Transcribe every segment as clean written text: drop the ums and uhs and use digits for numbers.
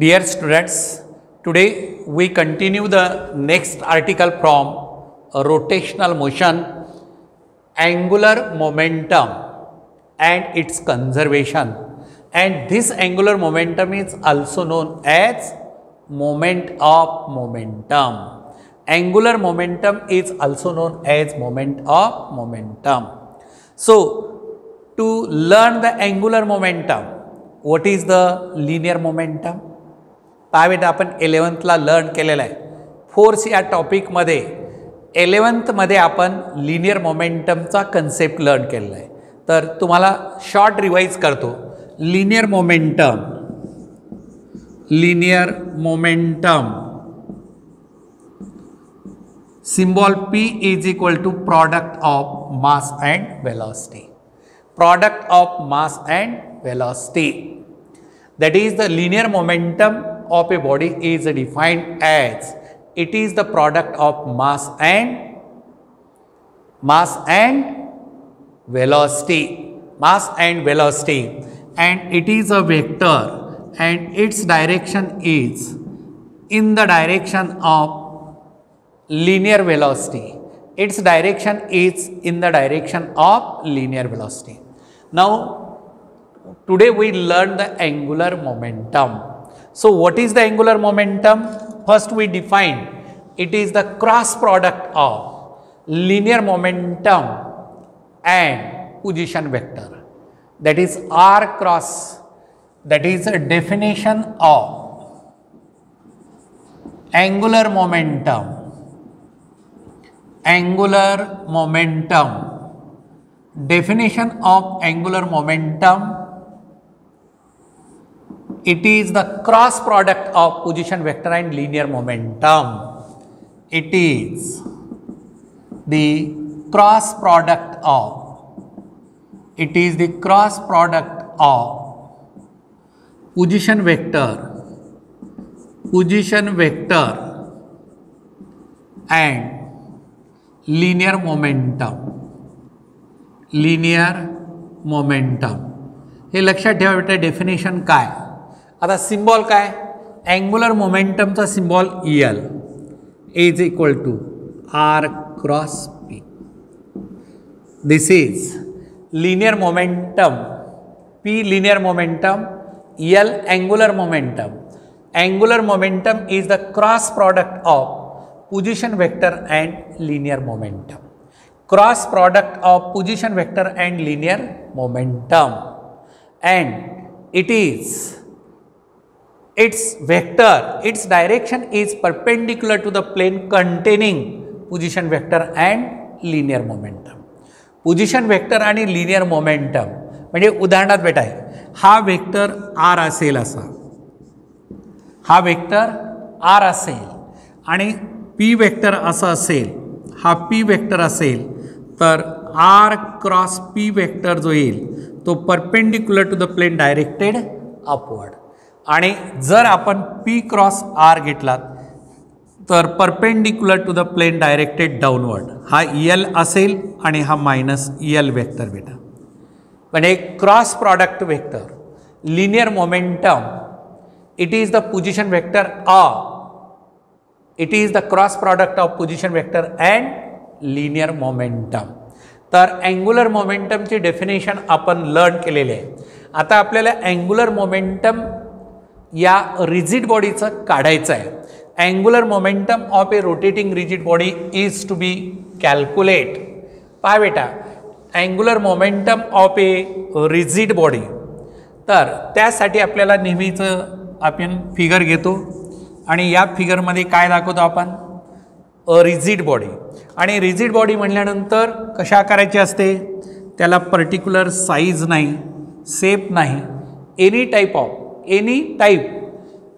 Dear students, today we continue the next article from rotational motion, angular momentum and its conservation. And this angular momentum is also known as moment of momentum. Angular momentum is also known as moment of momentum. So, to learn the angular momentum, what is the linear momentum? पावेट आपण 11thला learn केलेला आहे. Force या टॉपिकमध्ये 11thमध्ये आपण linear मोमेंटमचा concept learn केलेला आहे. तर तुम्हाला short revise करतो. Linear momentum symbol P is equal to product of mass and velocity. Product of mass and velocity, that is the linear momentum of a body is defined as it is the product of mass and velocity, and it is a vector and its direction is in the direction of linear velocity. Its direction is in the direction of linear velocity. Now today we learn the angular momentum. So what is the angular momentum? First we define it is the cross product of linear momentum and position vector, that is r cross, that is a definition of angular momentum. Definition of angular momentum, it is the cross product of position vector and linear momentum. It is the cross product of position vector and linear momentum. हे लक्षात ठेवा बेटा. Definition काय. आता symbol काय. Angular मोमेंटमचा symbol EL is equal to R cross P. This is linear momentum. P linear momentum, EL angular momentum. Angular momentum is the cross product of position vector and linear momentum. Cross product of position vector and linear momentum, and it is its vector, its direction is perpendicular to the plane containing position vector and linear momentum. Position vector आणि linear momentum म्हणजे उदाहरणात बेटा आहे, हा vector R असेल असा, हा vector R असेल आणि P वेक्टर असा असेल, हा P वेक्टर असेल, तर R क्रॉस P वेक्टर जो येईल तो perpendicular to the plane directed upward. आणि जर आपण P क्रॉस R घेतलात तर perpendicular to the plane directed downward. हा EL असेल आणि हा मायनस EL वेक्टर बेटा. म्हणजे cross product vector. Linear momentum, it is the position vector of, it is the cross product of position vector and linear momentum. तर angular मोमेंटमची definition आपण learn केलेली आहे. आता आपल्याला अँग्युलर मोमेंटम या रिजिड बॉडीचं काढायचं आहे. Angular momentum of a rotating rigid body is to be calculate. पहा बेटा, angular momentum of a rigid body, तर त्यासाठी आपल्याला नेहमीचं आपण फिगर घेतो आणि या फिगरमध्ये काय दाखवतो आपण, रिजिड बॉडी. आणि रिजिड बॉडी म्हटल्यानंतर कशा आकाराची असते, त्याला पर्टिक्युलर साईज नाही, शेप नाही, एनी टाईप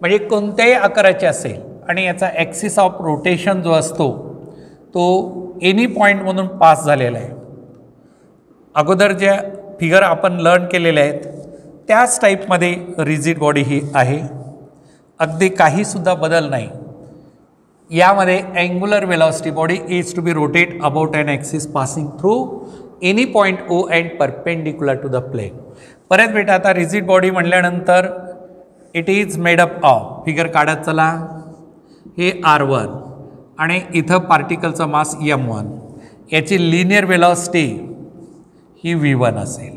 म्हणजे कोणत्याही आकाराचे असेल. आणि याचा ॲक्सिस ऑफ रोटेशन जो असतो तो एनी पॉईंटमधून पास झालेला आहे. अगोदर ज्या फिगर आपण लर्न केलेल्या आहेत त्याच टाईपमध्ये रिजिड बॉडी ही आहे. अगदी काहीसुद्धा बदल नाही. यामध्ये angular velocity body is to be rotate about an axis passing through any point O and perpendicular to the plane. परत बेटा आता रिजिड बॉडी म्हटल्यानंतर it is made up of, figure काढत चला, हे R1 आणि इथं पार्टिकलचा मास M1, याची लिनियर वेलॉसिटी ही V1 असेल.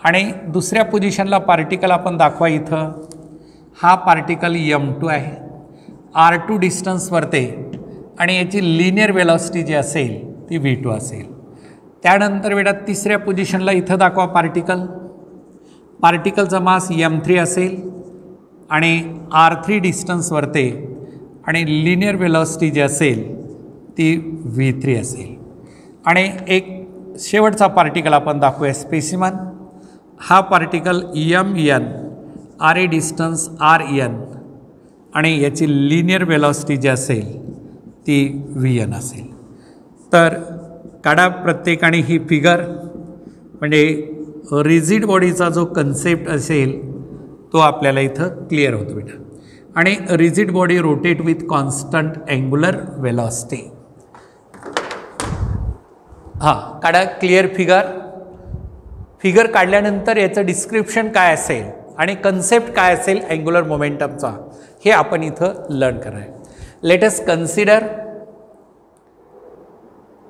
आणि दुसऱ्या पोझिशनला पार्टिकल आपण दाखवा, इथं हा पार्टिकल M2 आहे, R2 डिस्टन्सवरती आणि याची लिनियर वेलॉसिटी जी असेल ती V2 असेल. त्यानंतर बेटा तिसऱ्या पोझिशनला इथं दाखवा पार्टिकलचा मास M3 असेल आणि R3 डिस्टन्सवरती आणि लिनियर वेलॉसिटी जी असेल ती V3 असेल. आणि एक शेवटचा पार्टिकल आपण दाखवूया स्पेसिमन, हा particle MN, RA distance RN आणि याची लिनियर वेलॉसिटी जी असेल ती VN असेल. तर काढा प्रत्येकाने ही फिगर, म्हणजे रिजिड बॉडीचा जो कन्सेप्ट असेल तो आपल्याला इथं क्लिअर होतो बेटा. आणि rigid body rotate with constant angular velocity. हां, काढा क्लिअर फिगर काढल्यानंतर याचं डिस्क्रिप्शन काय असेल आणि कन्सेप्ट काय असेल अँग्युलर मोमेंटमचा, हे आपण इथं लर्न करणार आहे. Let us consider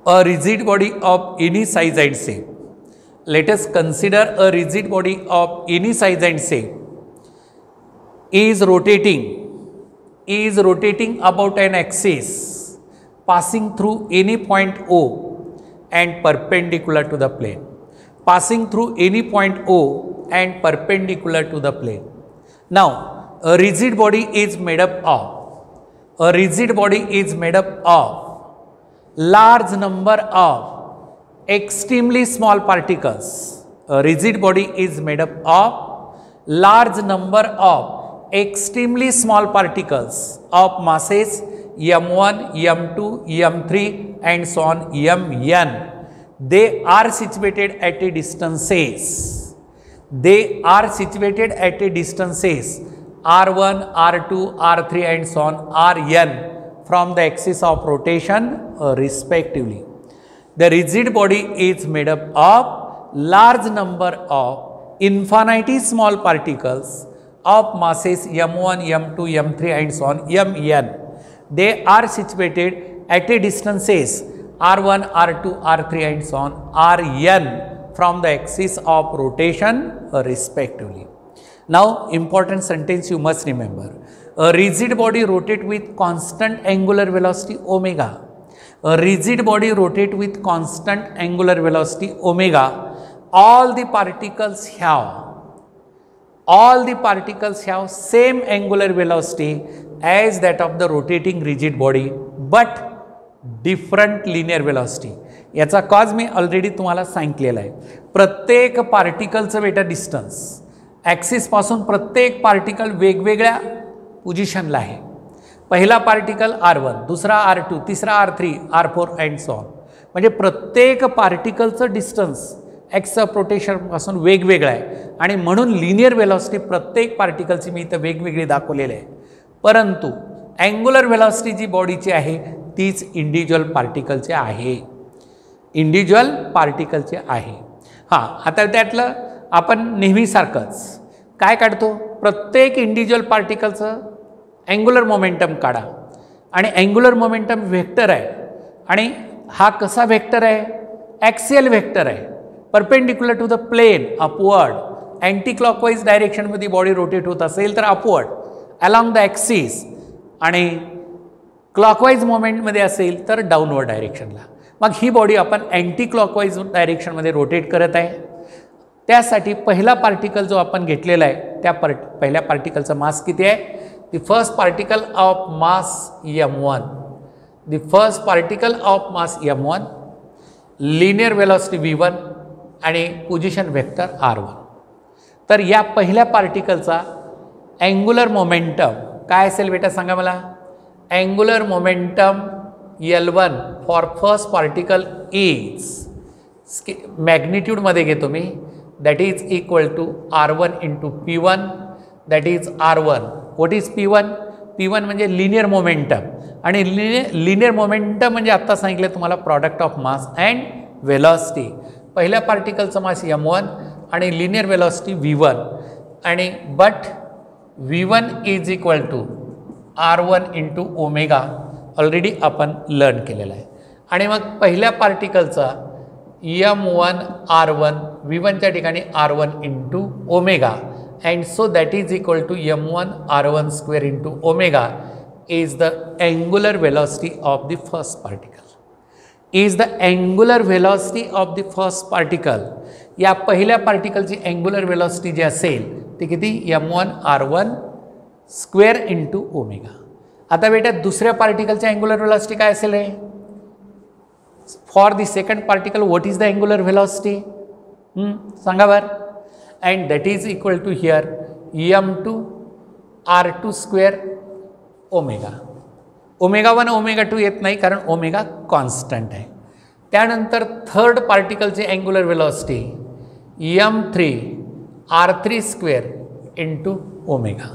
a rigid body of any size and shape. Let us consider a rigid body of any size and shape is rotating about an axis passing through any point O and perpendicular to the plane. Passing through any point O and perpendicular to the plane. Now, a rigid body is made up of large number of extremely small particles. A rigid body is made up of large number of extremely small particles of masses M1, M2, M3 and so on Mn. They are situated at a distances. R1, R2, R3 and so on Rn from the axis of rotation respectively. The rigid body is made up of large number of infinitely small particles of masses M1, M2, M3 and so on Mn. They are situated at a distances R1, R2, R3 and so on Rn from the axis of rotation respectively. Now, important sentence you must remember. A rigid body rotate with constant angular velocity omega. A rigid body rotate with constant angular velocity omega. All the particles have same angular velocity as that of the rotating rigid body but different linear velocity. याचा cause मी already तुम्हाला सांगितलेला आहे. प्रत्येक पार्टिकलचं बेटा distance ॲक्सिसपासून प्रत्येक particle वेगवेगळ्या पोझिशनला आहे. पहिला पार्टिकल R1, दुसरा R2, तिसरा R3, R4 and so on. म्हणजे प्रत्येक पार्टिकलचं डिस्टन्स एक्स ऑफ रोटेशनपासून वेगवेगळं आहे आणि म्हणून लिनियर वेलॉसिटी प्रत्येक पार्टिकलची मी इथं वेगवेगळी दाखवलेली आहे. परंतु अँग्युलर वेलॉसिटी जी बॉडीची आहे तीच इंडिव्हिज्युअल पार्टिकलचे आहे. हां, आता त्यातलं आपण नेहमीसारखंच काय काढतो, प्रत्येक इंडिव्हिज्युअल पार्टिकलचं अँग्युलर मोमेंटम काढा आणि अँग्युलर मोमेंटम व्हेक्टर आहे. आणि हा कसा व्हेक्टर आहे, ॲक्सियल व्हेक्टर आहे, perpendicular to the plane upward. Anticlockwise डायरेक्शनमध्ये बॉडी रोटेट होत असेल तर अपवर्ड अलॉंग द ॲक्सिस आणि क्लॉकवाईज मोमेंटमध्ये असेल तर डाऊनवर्ड डायरेक्शनला. मग ही बॉडी आपण अँटी क्लॉकवाईज डायरेक्शनमध्ये रोटेट करत आहे. त्यासाठी पहिला पार्टिकल जो आपण घेतलेला आहे त्या पहिल्या पार्टिकलचा मास किती आहे, the first particle of mass M1, linear velocity V1 आणि पोझिशन वेक्टर R1. तर या पहिल्या पार्टिकलचा अँग्युलर मोमेंटम काय असेल बेटा सांगा मला. Angular momentum L1 for first particle is मॅग्निट्यूडमध्ये घेतो मी, that is equal to R1 into P1, that is R1. What is P1? P1 म्हणजे लिनियर मोमेंटम आणि लिनियर मोमेंटम म्हणजे आत्ता सांगितलं तुम्हाला product of mass and velocity. पहिल्या पार्टिकलचं मास M1 आणि लिनियर वेलॉसिटी V1 आणि but V1 is equal to R1 into omega already आपण लर्न केलेला आहे. आणि मग पहिल्या पार्टिकलचा M1 R1 V1च्या ठिकाणी R1 into omega and so that is equal to M1 R1 square into omega is the angular velocity of the first particle. Is the angular velocity of the first particle. या पहिल्या पार्टिकलची angular velocity जी असेल ती किती M1 R1 square into omega. आता बेटा दुसऱ्या पार्टिकलची angular velocity काय असेल रे? For the second particle what is the angular velocity सांगा बरं. And that is equal to here M2 R2 square omega. Omega 1 omega 2 येत नाही कारण ओमेगा कॉन्स्टंट आहे. त्यानंतर थर्ड पार्टिकलची angular velocity M3 R3 square into omega.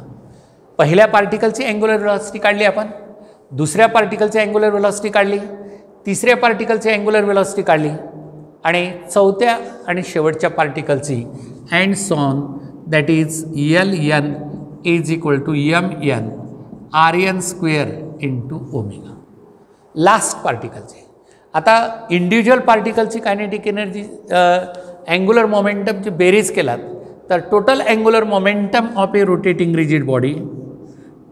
पहिल्या पार्टिकलची अँग्युलर वेलॉसिटी काढली आपण, दुसऱ्या पार्टिकलची अँग्युलर वेलॉसिटी काढली, तिसऱ्या पार्टिकलची अँग्युलर वेलॉसिटी काढली आणि चौथ्या आणि शेवटच्या पार्टिकलची and so on that is Ln is equal to Mn Rn square into omega. Last पार्टिकलचे आता इंडिव्हिज्युअल पार्टिकलची कायनेटिक एनर्जी अँग्युलर मोमेंटमची बेरीज केलात तर total angular momentum of a rotating rigid body,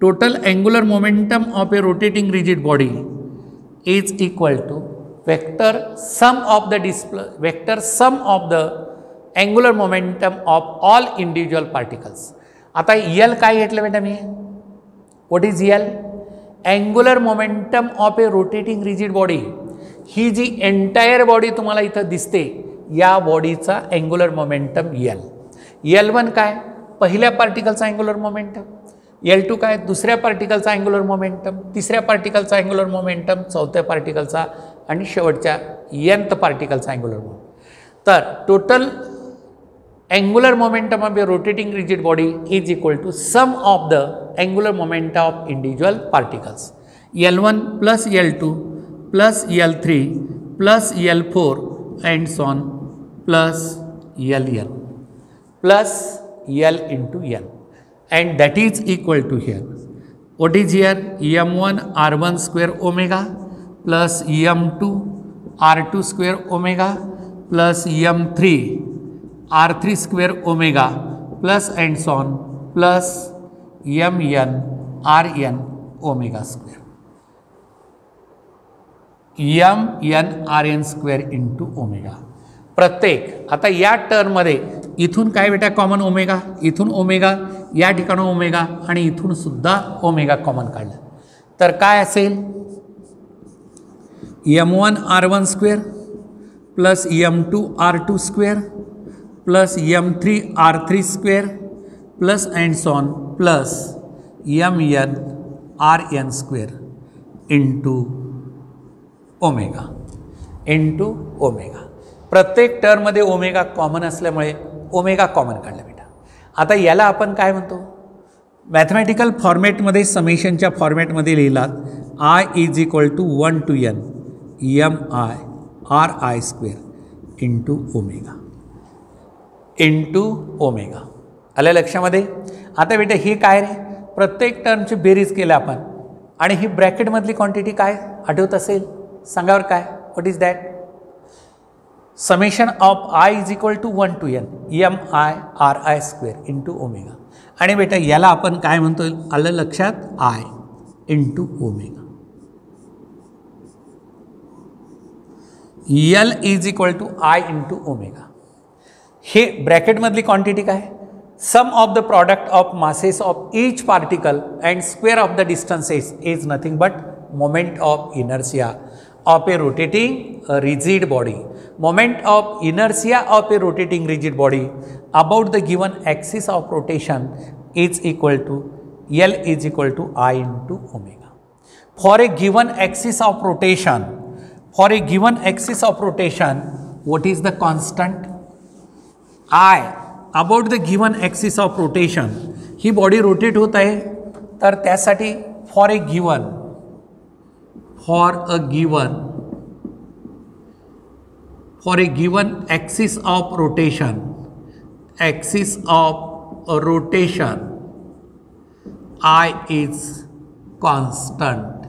total angular momentum of a rotating rigid body is equal to vector sum of the angular momentum of all individual particles. आता L काय घेतलं बेटा मी? What is L? Angular momentum of a rotating rigid body. ही जी entire body तुम्हाला इथं दिसते या बॉडीचा अँग्युलर मोमेंटम L. L1 काय? पहिल्या पार्टिकलचा अँग्युलर मोमेंटम. L2 काय? दुसऱ्या पार्टिकलचा अँग्युलर मोमेंटम, तिसऱ्या पार्टिकलचा अँग्युलर मोमेंटम, चौथ्या पार्टिकलचा आणि शेवटच्या nth पार्टिकलचा अँग्युलर मोमेंटम. तर total angular momentum of a rotating rigid body is equal to sum of the angular momentum of individual particles. L1 plus L2 plus L3 plus L4 and so on plus Ln plus L into N, and that is equal to here. What is here? M1 R1 square omega plus M2 R2 square omega plus M3 R3 square omega plus and so on plus Mn Rn omega square. Mn Rn square into omega. प्रत्येक आता या टर्ममध्ये इथून काय बेटा common omega, इथून omega, या ठिकाणी ओमेगा आणि इथून सुद्धा ओमेगा कॉमन काढलं तर काय असेल? M1 R1 square plus M2 R2 square plus M3 R3 square plus and so on plus Mn Rn square into omega into omega. प्रत्येक टर्ममध्ये ओमेगा कॉमन असल्यामुळे ओमेगा कॉमन काढला बेटा. आता याला आपण काय म्हणतो? मॅथमॅटिकल फॉर्मॅटमध्ये समेशनच्या फॉर्मॅटमध्ये लिहिलात I is equal to 1 to n mi ri square into omega into omega. आलं लक्षामध्ये? आता बेटा ही काय रे? प्रत्येक टर्मची बेरीज केली आपण आणि ही ब्रॅकेटमधली क्वांटिटी काय आठवत असेल सांगावर काय? What is that? Summation of I is equal to 1 to n mi ri square into omega. आणि बेटा याला आपण काय म्हणतो? आलं लक्षात? I into omega. L is equal to I into omega. हे ब्रॅकेटमधली क्वांटिटी काय? Sum of the product of masses of each particle and square of the distances is nothing but moment of inertia of a rotating rigid body. Moment of inertia of a rotating rigid body about the given axis of rotation is equal to L is equal to I into omega. For a given axis of rotation, for a given axis of rotation, what is the constant? I about the given axis of rotation. He body rotate होत आहे तर त्यासाठी for a given axis of rotation I is constant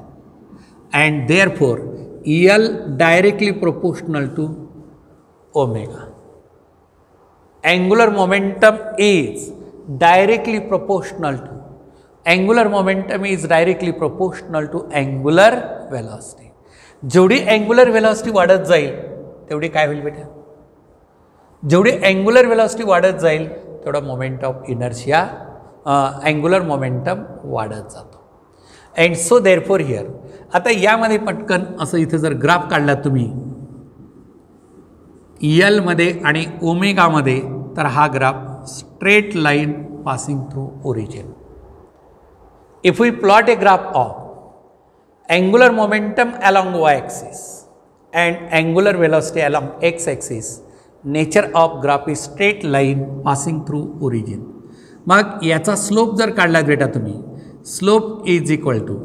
and therefore EL directly proportional to omega. Angular momentum is directly proportional to angular velocity. जेवढी angular velocity वाढत जाईल तेवढी काय होईल बेटा, जेवढी अँग्युलर वेलॉसिटी वाढत जाईल तेवढा moment of inertia angular momentum वाढत जातो. अँड सो देअरफॉर हिअर आता यामध्ये पटकन असं इथे जर ग्राफ काढला तुम्ही यल मध्ये आणि ओमेगामध्ये, तर हा graph straight line passing through origin. If we plot a graph of angular momentum along y-axis and angular velocity along x-axis, nature of graph is straight line passing through origin. मग याचा slope जर काढला बेटा तुम्ही, slope is equal to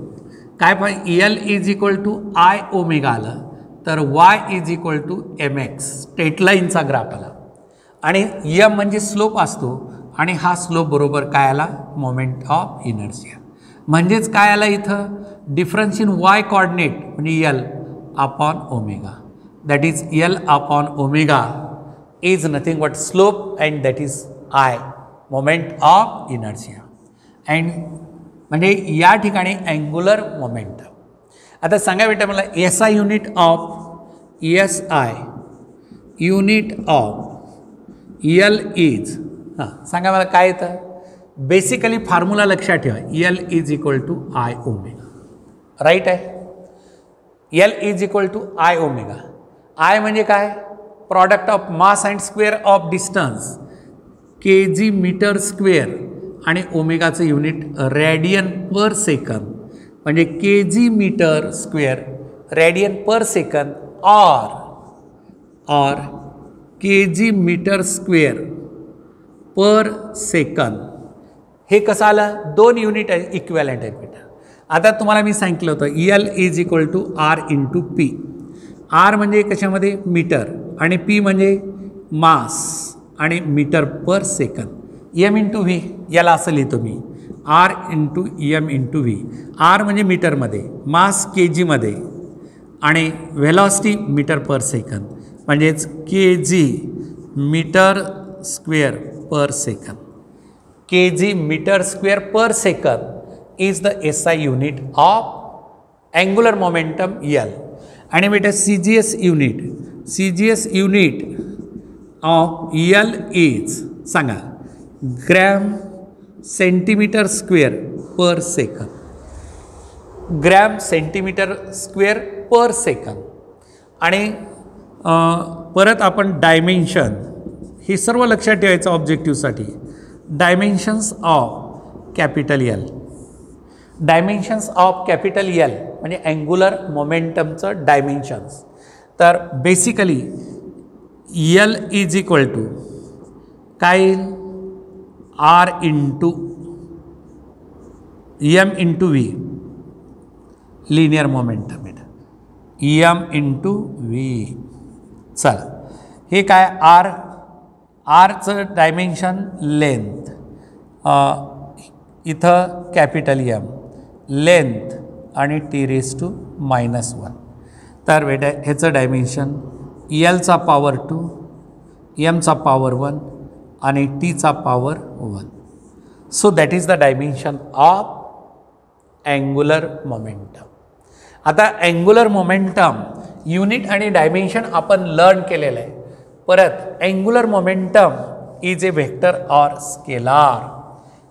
काय पाहिजे, L is equal to I omega आलं, तर y is equal to m x straight लाईनचा ग्राफ आला आणि यम म्हणजे स्लोप असतो आणि हा स्लोप बरोबर काय आला, मोमेंट ऑफ इनर्शिया. म्हणजेच काय आला इथं, डिफरन्स इन वाय कॉर्डिनेट म्हणजे L upon omega, that is L upon omega is nothing but slope and that is I moment of inertia. And म्हणजे या ठिकाणी अँग्युलर मोमेंटम. आता सांगा बेटा मला S I unit of L is, हां सांगा मला काय येतं, बेसिकली फॉर्म्युला लक्षात ठेवा, L is equal to I omega. Right आहे, L is equal to I omega. I म्हणजे काय, product of mass and square of distance K G metre square आणि ओमेगाचं युनिट रॅडियन पर सेकंद म्हणजे K G metre square radian per second और K G metre square per second. हे कसं आलं, दोन युनिट आहे इक्वॅलंट आहेत बेटा. आता तुम्हाला मी सांगितलं होतं L is equal to R into P. R म्हणजे कशामध्ये मीटर आणि पी म्हणजे मास आणि metre per second. M into V याला असं लिहितो मी, R into M into V. R म्हणजे मीटरमध्ये, मास के जीमध्ये आणि व्हेलॉसिटी मीटर पर सेकंद म्हणजेच K G metre square per second. K G metre square per second is the SI unit of angular momentum L. आणि बेटा CGS unit of L is सांगा gram centimetre square per second. Gram centimetre square per second. आणि परत आपण dimension हे सर्व लक्षात ठेवायचं ऑब्जेक्टिव्हसाठी. Dimensions of capital L, dimensions of capital L म्हणजे अँग्युलर मोमेंटमचं डायमेन्शन्स. तर basically L is equal to काय येईल, R into M into V linear momentum M into V. चला हे काय आरचं डायमेन्शन लेंथ, इथं कॅपिटल एम लेंथ आणि टी रेस टू -1. तर बेटा ह्याचं डायमेन्शन एलचा पॉवर 2, एमचा पॉवर 1 आणि टीचा power 1. So that is the dimension of angular momentum. आता अँग्युलर मोमेंटम युनिट आणि डायमेन्शन आपण लर्न केलेलं आहे. परत angular momentum is a vector or scalar.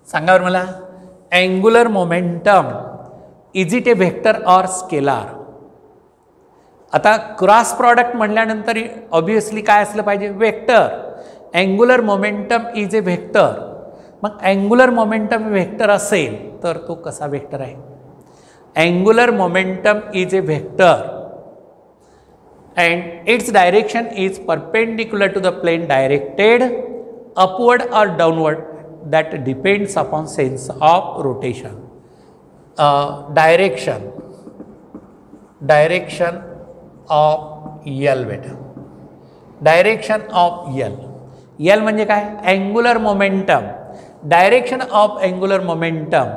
सांगा बरं मला, angular momentum is it A vector or scalar. आता क्रॉस प्रॉडक्ट म्हटल्यानंतर ऑब्वियसली काय असलं पाहिजे, vector. Angular momentum is a vector. मग अँग्युलर मोमेंटम व्हेक्टर असेल तर तो कसा व्हेक्टर आहे, angular momentum is a vector and its direction is perpendicular to the plane directed upward or downward that depends upon sense of rotation. Direction of L बेटा, direction of L म्हणजे काय, angular momentum. Direction of angular momentum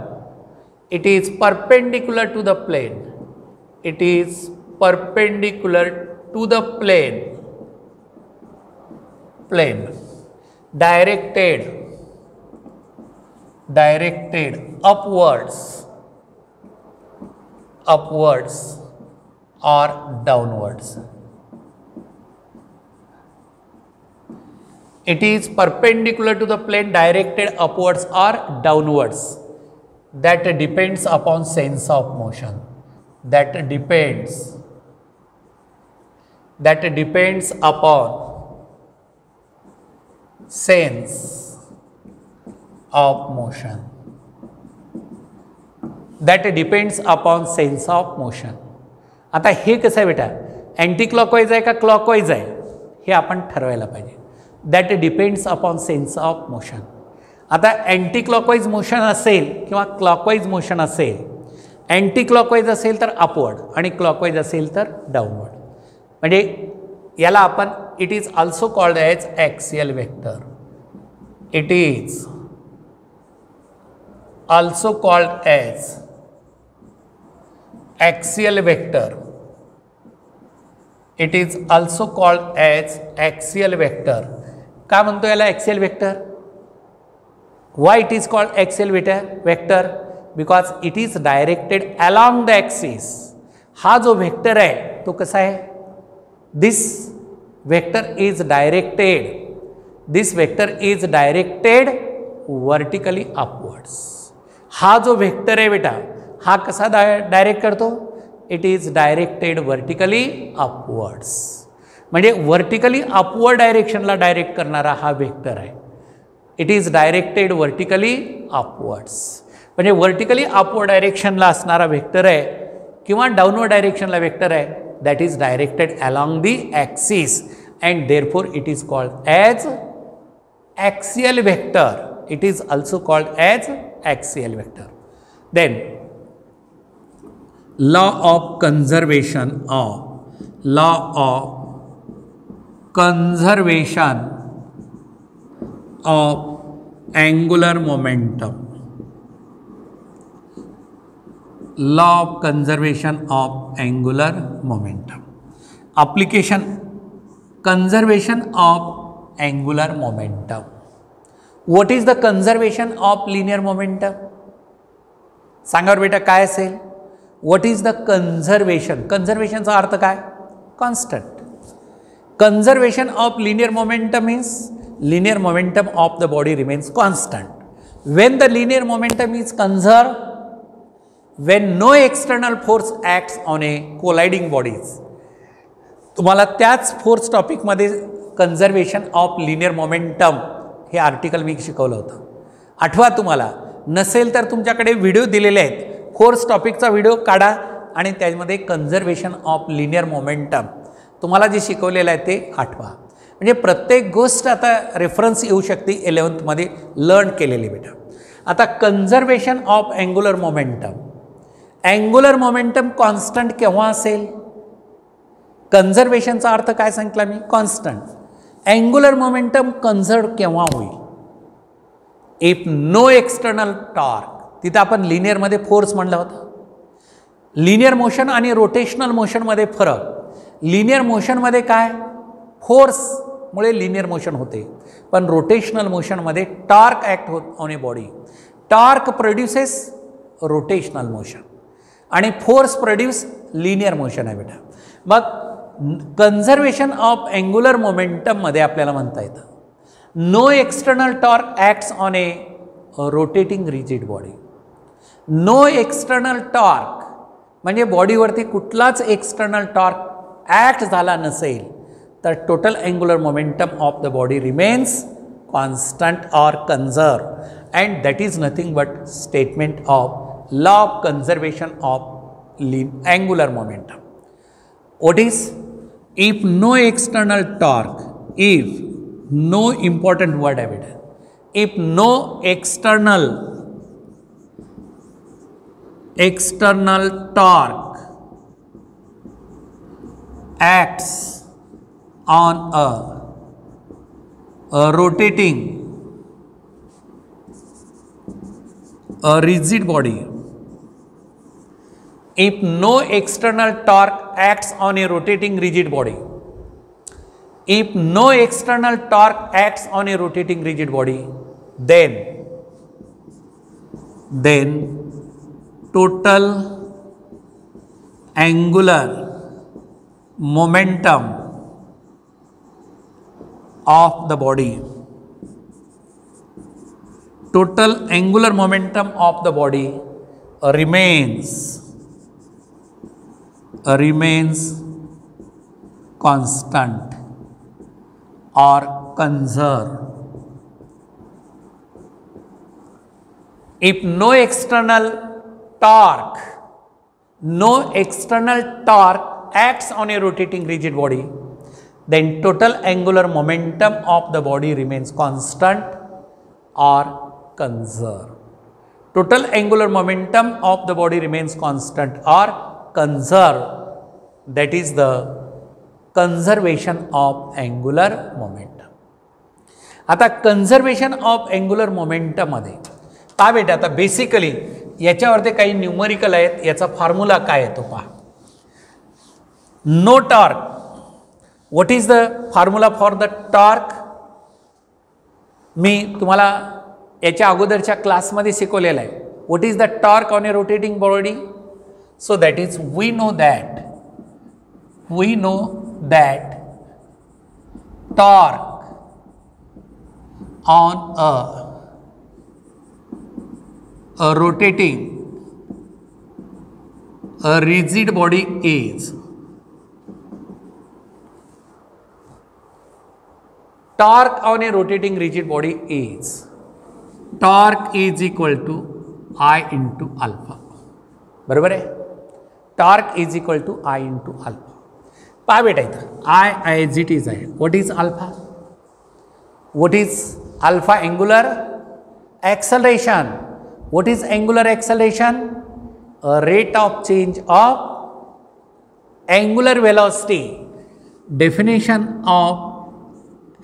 It is perpendicular to the plane. It is perpendicular to the plane. Directed upwards or downwards. It is perpendicular to the plane, directed upwards or downwards. That depends upon sense of motion. That depends upon sense of motion. That depends upon sense of motion. आता हे कसं आहे बेटा, anti clockwise आहे का clockwise आहे हे आपण ठरवायला पाहिजे. That depends upon sense of motion. आता अँटी क्लॉकवाईज मोशन असेल किंवा क्लॉकवाईज मोशन असेल, अँटी क्लॉकवाईज असेल तर अपवर्ड आणि क्लॉकवाईज असेल तर डाऊनवर्ड. म्हणजे याला आपण it is also called as axial vector. It is also called as axial vector. It is also called as axial vector. का म्हणतो याला axial vector? Why it is called axial vector? Because it is directed along the axis. हा जो vector आहे तो कसा आहे? This vector is directed vertically upwards. हा जो वेक्टर आहे बेटा हा कसा डायरेक्ट करतो? It is directed vertically upwards. म्हणजे वर्टिकली अपवर्ड डायरेक्शनला डायरेक्ट करणारा हा वेक्टर आहे. It is directed vertically upwards. म्हणजे वर्टिकली अपवर्ड डायरेक्शनला असणारा वेक्टर आहे किंवा डाऊनवर्ड डायरेक्शनला वेक्टर आहे. That is directed along the axis and therefore it is called as axial vector. It is also called as axial vector. Then law of conservation of angular momentum. Law of conservation of angular momentum. Application conservation of angular momentum. What is the conservation of linear momentum? सांगा बेटा काय असेल? What is the conservation? Conservationचा अर्थ काय? Constant. Conservation of linear momentum means linear momentum of the body remains constant. When the linear momentum is conserved, when no external force acts on a colliding bodies. तुम्हाला त्याच force टॉपिकमध्ये conservation of linear momentum हे article मी शिकवलं होतं. आठवा तुम्हाला, नसेल तर तुमच्याकडे व्हिडिओ दिलेले आहेत. फोर्स टॉपिकचा व्हिडिओ काढा आणि त्यामध्ये कन्झर्वेशन ऑफ लिनियर मोमेंटम तुम्हाला जे शिकवलेलं आहे ते आठवा. म्हणजे प्रत्येक गोष्ट आता रेफरन्स येऊ शकते 11th मध्ये लर्न केलेली बेटा. आता conservation of angular momentum. Angular momentum constant केव्हा असेल? कन्झर्वेशनचा अर्थ काय सांगितला मी? कॉन्स्टंट. अँग्युलर मोमेंटम कन्झर्व केव्हा होईल? If no external torque. तिथं आपण लिनियरमध्ये फोर्स म्हणलं होतं. लिनियर मोशन आणि रोटेशनल मोशनमध्ये फरक. लिनियर मोशनमध्ये काय? फोर्समुळे लिनियर मोशन होते, पण रोटेशनल मोशनमध्ये टॉर्क ॲक्ट होत on a body. Torque produces rotational motion आणि फोर्स प्रोड्यूस लिनियर मोशन आहे बेटा. मग कन्झर्वेशन ऑफ अँग्युलर मोमेंटममध्ये आपल्याला म्हणता येतं no external torque acts on a rotating rigid body. No external torque म्हणजे बॉडीवरती कुठलाच एक्सटर्नल टॉर्क ॲक्ट झाला नसेल तर total angular momentum of the body remains constant or conserve and that is nothing but statement of law of conservation of angular momentum. What is? If no external torque, if no important word आहे बेटा. If no external torque acts on a rotating a rigid body, if no external torque acts on a rotating rigid body, if no external torque acts on a rotating rigid body, then total angular momentum of the body, total angular momentum of the body remains constant or conserved. If no external torque acts on a rotating rigid body, then total angular momentum of the body remains constant or conserved. Total angular momentum of the body remains constant or conserved. That is the conservation of angular momentum. आता conservation of angular momentum मध्ये पहा बेटा, आता basically याच्यावरती काही numerical आहेत, याचा formula काय आहे तो पहा. No torque, what is the formula for the torque? मी तुम्हाला याच्या अगोदरच्या क्लासमध्ये शिकवलेलं आहे. What is the torque on a rotating body? So that is we know that torque on a rotating a rigid body is torque on a rotating rigid body is torque is equal to I into alpha. बरोबर आहे? Torque is equal to I into alpha. पहा बेटा इथं I as it is आहे. What is alpha? What is alpha? Angular acceleration. What is angular acceleration? A rate of change of angular velocity. Definition of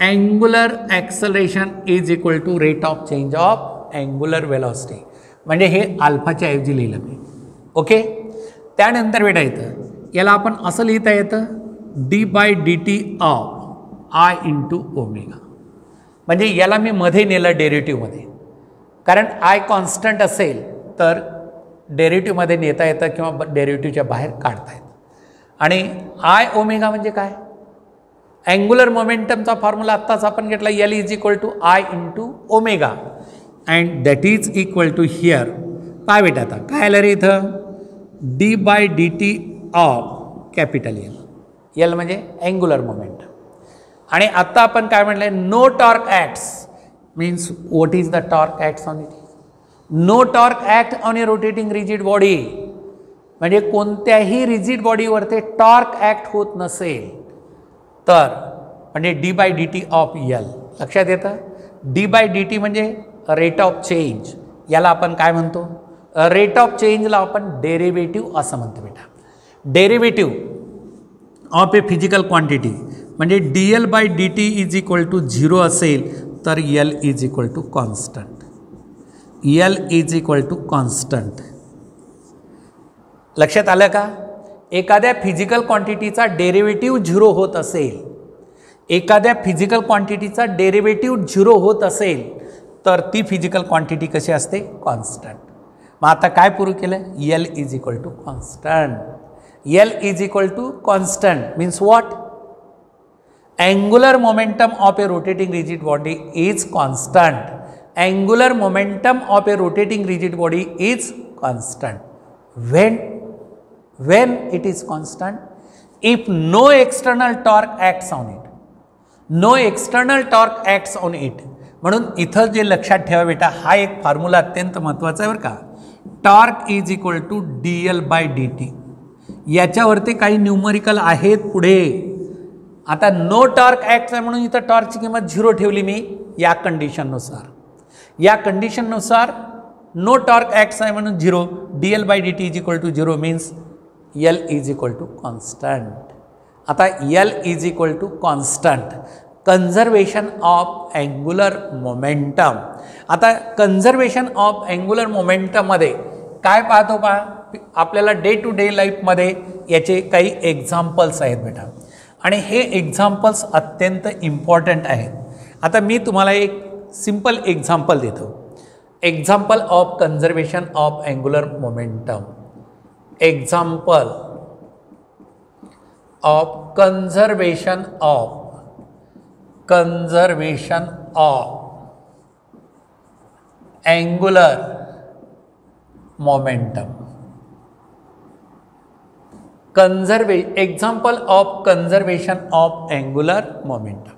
angular acceleration is equal to rate of change of angular velocity. म्हणजे हे अल्फाच्या ऐवजी लिहिलं मी. Okay. त्यानंतर बेटा इथं याला आपण असं लिहिता येतं d/dt of I into omega. म्हणजे याला मी मध्ये नेलं डेरिव्हेटिव्हमध्ये, कारण I कॉन्स्टंट असेल तर डेरिव्हेटिव्हमध्ये नेता येतं किंवा डेरिव्हेटिव्हच्या बाहेर काढता येतं. आणि I ओमेगा म्हणजे काय? अँग्युलर मोमेंटमचा फॉर्म्युला आत्ताच आपण घेतला, L is equal to I into omega and that is equal to here. काय बेटा आता काय आलं रे इथं? d/dt ऑफ कॅपिटल L म्हणजे अँग्युलर मोमेंटम. आणि आत्ता आपण काय म्हणलं? No torque acts means what is the torque acts on it? No torque act on a rotating rigid body. म्हणजे कोणत्याही रिजिड बॉडीवरती टॉर्क ॲक्ट होत नसेल तर म्हणजे d/dt ऑफ L. लक्षात येतं? d/dt म्हणजे रेट ऑफ चेंज. याला आपण काय म्हणतो? रेट ऑफ चेंजला आपण डेरिव्हेटिव्ह असं म्हणतो बेटा. Derivative of a physical quantity म्हणजे dL/dt इज इक्वल टू 0 असेल तर L is equal to constant. L is equal to constant. लक्षात आलं का? एखाद्या फिजिकल क्वांटिटीचा डेरिव्हेटिव्ह 0 होत असेल, एखाद्या फिजिकल क्वांटिटीचा डेरिव्हेटिव्ह 0 होत असेल तर ती फिजिकल क्वांटिटी कशी असते? कॉन्स्टंट. मग आता काय प्रूव्ह केलं? L is equal to constant. L is equal to constant means what? Angular momentum of a rotating rigid body is constant. Angular momentum of a rotating rigid body is constant. When it is constant? If no external torque acts on it. No external torque acts on it. म्हणून इथं जे लक्षात ठेवा बेटा, हा एक formula अत्यंत महत्त्वाचा आहे बरं का. Torque is equal to dL/dt. याच्यावरती काही न्यूमरिकल आहेत पुढे. आता नो टॉर्क ॲक्ट आहे म्हणून इथं टॉर्कची किंमत 0 ठेवली मी या कंडिशननुसार. या कंडिशननुसार नो टॉर्क ॲक्ट आहे म्हणून 0. dL/dt is equal to 0 means L is equal to constant. आता L is equal to constant. Conservation of angular momentum. आता कन्झर्वेशन ऑफ अँग्युलर मोमेंटममध्ये काय पाहतो पहा? आपल्याला डे टू डे लाईफमध्ये याचे काही एक्झाम्पल्स आहेत बेटा, आणि हे एक्झाम्पल्स अत्यंत इम्पॉर्टंट आहेत. आता मी तुम्हाला एक सिंपल एक्झाम्पल देतो. Example of conservation of angular momentum. Example of conservation of angular momentum. Example of conservation of angular momentum.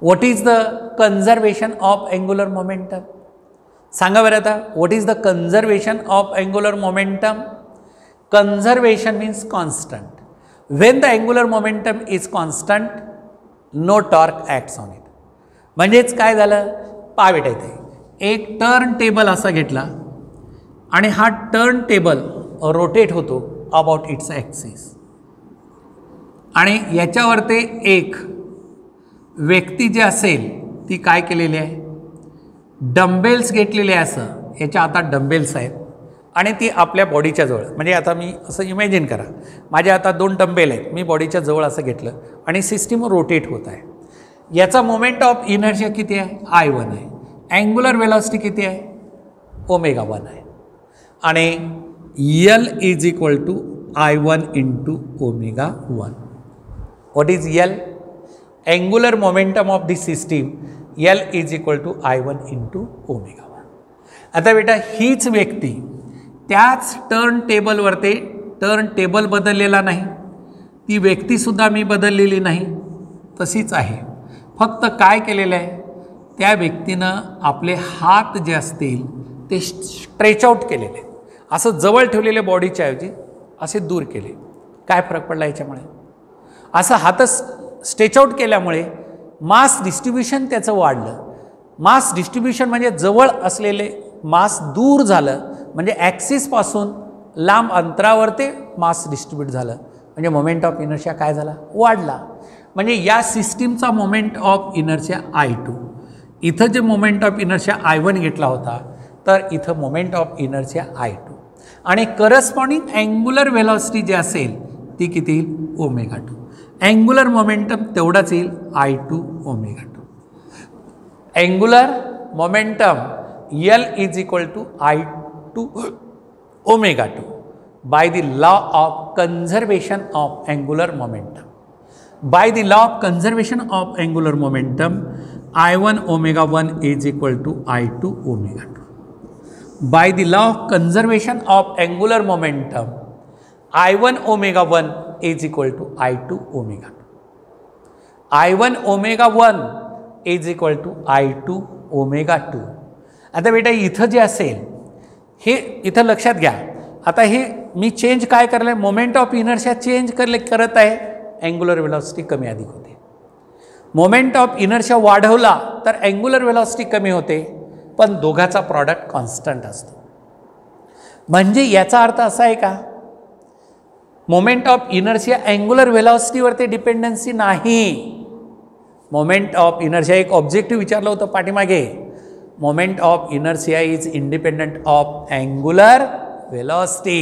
What is the conservation of angular momentum? सांगा बरं आता, what is the conservation of angular momentum? Conservation means constant. When the angular momentum is constant, no torque acts on it. म्हणजेच काय झालं, पहा बेटा इथे एक टर्न टेबल असा घेतला आणि हा टर्न टेबल रोटेट होतो अबाउट इट्स ॲक्सिस, आणि याच्यावर ते एक व्यक्ती जे असेल ती काय केलेली आहे, डंबेल्स घेतलेले आहे. असं याच्या आता डंबेल्स आहेत आणि ती आपल्या बॉडीच्या जवळ, म्हणजे आता मी असं इमॅजिन करा, माझ्या आता 2 डंबेल आहेत, मी बॉडीच्या जवळ असं घेतलं आणि सिस्टीम रोटेट होत आहे. याचा मोमेंट ऑफ इनर्शिया किती आहे, I1 आहे. अँग्युलर वेलॉसिटी किती आहे, ω1 आहे. आणि L is equal to I1 into ω1. What is L? Angular momentum of this system L is equal to I1 into ω1. आता बेटा हीच व्यक्ती त्याच टर्न टेबलवरती, टर्न टेबल बदललेला नाही, ती व्यक्तीसुद्धा मी बदललेली नाही, तशीच आहे. फक्त काय केलेलं आहे, त्या व्यक्तीनं आपले हात जे असतील ते स्ट्रेच आउट केलेले, असं जवळ ठेवलेले बॉडीच्या ऐवजी असे दूर केले. काय फरक पडला याच्यामुळे? असं हात स्ट्रेच आउट केल्यामुळे मास डिस्ट्रीब्युशन त्याचं वाढलं. मास डिस्ट्रीब्युशन म्हणजे जवळ असलेले मास दूर झालं, म्हणजे ॲक्सिसपासून लांब अंतरावर ते मास डिस्ट्रीब्यूट झालं, म्हणजे मोमेंट ऑफ इनर्शिया काय झाला, वाढला. म्हणजे या सिस्टीमचा मोमेंट ऑफ इनर्शिया I2. इथं जे मोमेंट ऑफ इनर्शिया I1 घेतला होता, तर इथं मोमेंट ऑफ इनर्शिया I2, आणि करस्पॉन्डिंग अँग्युलर व्हेलॉसिटी जी असेल ती किती येईल, ω2. अँग्युलर मोमेंटम तेवढाच येईल, I2 ω2. Angular momentum L is equal to I2 ω2 by the law of conservation of angular momentum. By the law of conservation of angular momentum, I1 ω1 is equal to I2 ω2. By the law of conservation of angular momentum, I1 ω1 is equal to I2 ω2. I1 ω1 is equal to I2 ω2. आता बेटा इथं जे असेल हे इथं लक्षात घ्या. आता हे मी चेंज काय करलं, मोमेंट ऑफ इनर्शिया चेंज करत आहे, अँग्युलर वेलॉसिटी कमी अधिक होते. मोमेंट ऑफ इनर्शिया वाढवला तर अँग्युलर वेलॉसिटी कमी होते, पण दोघाचा प्रॉडक्ट कॉन्स्टंट असतो. म्हणजे याचा अर्थ असा आहे का, मोमेंट ऑफ इनर्शिया अँग्युलर वेलॉसिटीवरती डिपेंडन्सी नाही. मोमेंट ऑफ इनर्शिया एक ऑब्जेक्टिव्ह विचारलं होतं पाठीमागे, moment of inertia is independent of angular velocity.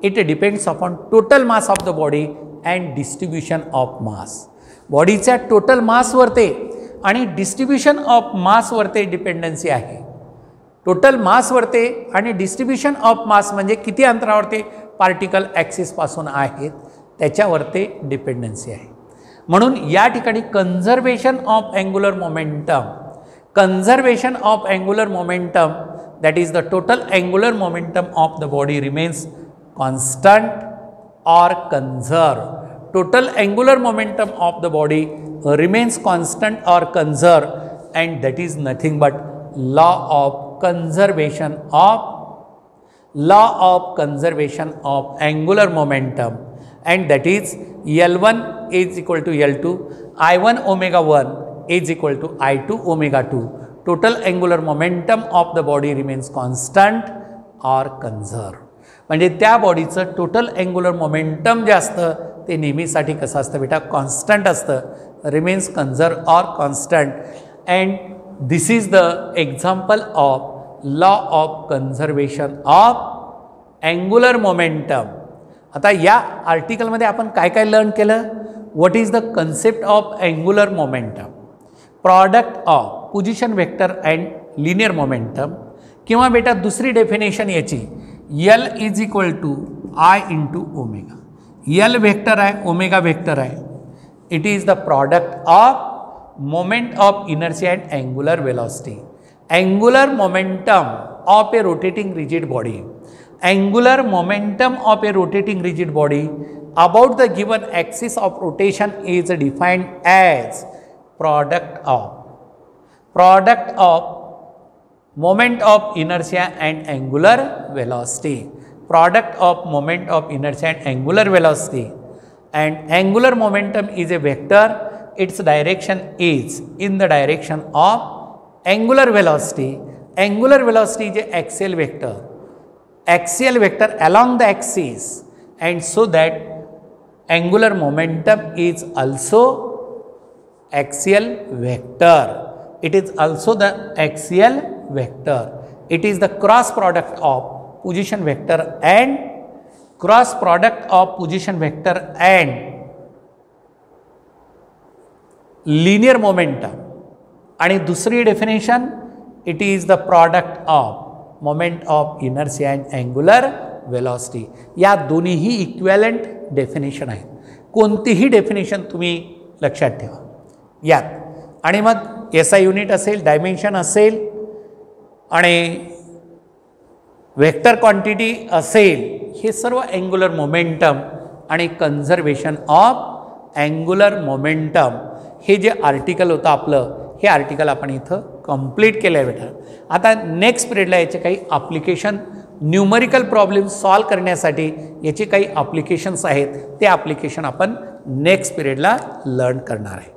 It depends upon total mass of the body and distribution of mass. बॉडीच्या टोटल मासवरती आणि डिस्ट्रीब्युशन ऑफ मासवरती डिपेंडन्सी आहे. Total मासवरती आणि डिस्ट्रीब्युशन ऑफ मास म्हणजे किती अंतरावरती पार्टिकल ॲक्सिसपासून आहेत त्याच्यावरती डिपेंडन्सी आहे. म्हणून या ठिकाणी conservation of angular momentum, conservation of angular momentum, that is the total angular momentum of the body remains constant or conserved. Total angular momentum of the body remains constant or conserved, and that is nothing but law of conservation of angular momentum, and that is L1 is equal to L2, I1 ω1 is equal to I2 ω2. Total angular momentum of the body remains constant or conserved. म्हणजे त्या बॉडीचं total angular momentum जे असतं ते नेहमीसाठी कसं असतं बेटा, कॉन्स्टंट असतं, remains conserve or constant. And this is the example of law of conservation of angular momentum. आता या आर्टिकलमध्ये आपण काय काय लर्न केलं? What is the concept of angular momentum, product of position vector and linear momentum, किंवा बेटा दुसरी डेफिनेशन याची L is equal to I into omega. L vector आहे, ओमेगा वेक्टर आहे. It is the product of moment of inertia and angular velocity. Angular momentum of a rotating rigid body, angular momentum of a rotating rigid body about the given axis of rotation is defined as product of moment of inertia and angular velocity. Product of moment of inertia and angular velocity. And angular momentum is a vector. Its direction is in the direction of angular velocity. Angular velocity is a axial vector. Axial vector along the axis, and so that angular momentum is also axial vector. It is also the axial vector. It is the cross product of position vector and cross product of position vector and linear momentum. आणि दुसरी definition, it is the product of moment of inertia and angular velocity. या दोन्हीही equivalent definition आहेत. कोणतीही definition तुम्ही लक्षात ठेवा यात. आणि मग SI युनिट असेल, डायमेन्शन असेल आणि वेक्टर क्वांटिटी असेल, हे सर्व अँग्युलर मोमेंटम आणि कन्झर्वेशन ऑफ अँग्युलर मोमेंटम हे जे आर्टिकल होतं आपलं, हे आर्टिकल आपण इथं कंप्लीट केलं आहे बेटा. आता नेक्स्ट पिरियडला याचे काही ॲप्लिकेशन, न्यूमरिकल प्रॉब्लेम सॉल्व करण्यासाठी याचे काही ॲप्लिकेशन्स आहेत, ते ॲप्लिकेशन आपण नेक्स्ट पिरियडला लर्न करणार आहे.